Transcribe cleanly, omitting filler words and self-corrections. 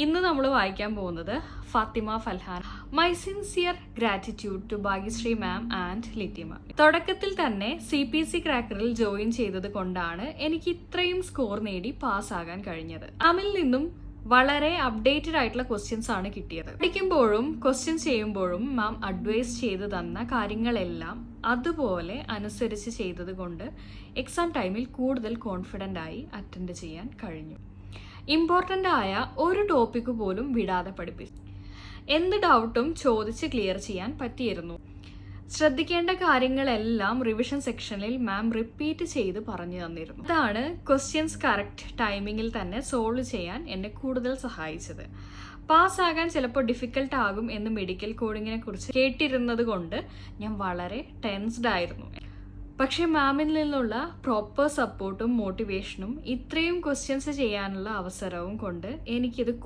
ഇന്ന് നമ്മൾ വായിക്കാൻ പോകുന്നത് Fathima Falhan. My sincere gratitude to Bhagyashree ma'am and Litty ma'am. തുടക്കത്തിൽ തന്നെ CPC ക്രാക്കറിൽ ജോയിൻ ചെയ്തത് കൊണ്ടാണ് എനിക്ക് ഇത്രയും സ്കോർ നേടി പാസ്സാകാൻ കഴിഞ്ഞത്. മാമിൽ നിന്നും വളരെ അപ്ഡേറ്റഡ് ആയിട്ടുള്ള ക്വസ്റ്റ്യൻസ് ആണ് കിട്ടിയത്. പഠിക്കുമ്പോഴും ക്വസ്റ്റ്യൻസ് ചെയ്യുമ്പോഴും മാം അഡ്വൈസ് ചെയ്ത് തന്ന കാര്യങ്ങളെല്ലാം അതുപോലെ അനുസരിച്ച് ചെയ്തത് കൊണ്ട് എക്സാം ടൈമിൽ കൂടുതൽ കോൺഫിഡൻ്റ് ആയി അറ്റൻഡ് ചെയ്യാൻ കഴിഞ്ഞു. ഇമ്പോർട്ടൻ്റ് ആയ ഒരു ടോപ്പിക്ക് പോലും വിടാതെ പഠിപ്പിച്ചു. എന്ത് ഡൗട്ടും ചോദിച്ച് ക്ലിയർ ചെയ്യാൻ പറ്റിയിരുന്നു. ശ്രദ്ധിക്കേണ്ട കാര്യങ്ങളെല്ലാം റിവിഷൻ സെക്ഷനിൽ മാം റിപ്പീറ്റ് ചെയ്ത് പറഞ്ഞു തന്നിരുന്നു. അതാണ് ക്വസ്റ്റ്യൻസ് കറക്റ്റ് ടൈമിങ്ങിൽ തന്നെ സോൾവ് ചെയ്യാൻ എന്നെ കൂടുതൽ സഹായിച്ചത്. പാസ്സാകാൻ ചിലപ്പോൾ ഡിഫിക്കൽട്ട് ആകും എന്ന് മെഡിക്കൽ കോഡിങ്ങിനെ കുറിച്ച് കേട്ടിരുന്നത് കൊണ്ട് ഞാൻ വളരെ ടെൻസ്ഡ് ആയിരുന്നു. പക്ഷെ മാമിൽ നിന്നുള്ള പ്രോപ്പർ സപ്പോർട്ടും മോട്ടിവേഷനും ഇത്രയും ക്വസ്റ്റ്യൻസ് ചെയ്യാനുള്ള അവസരവും കൊണ്ട് എനിക്കിത്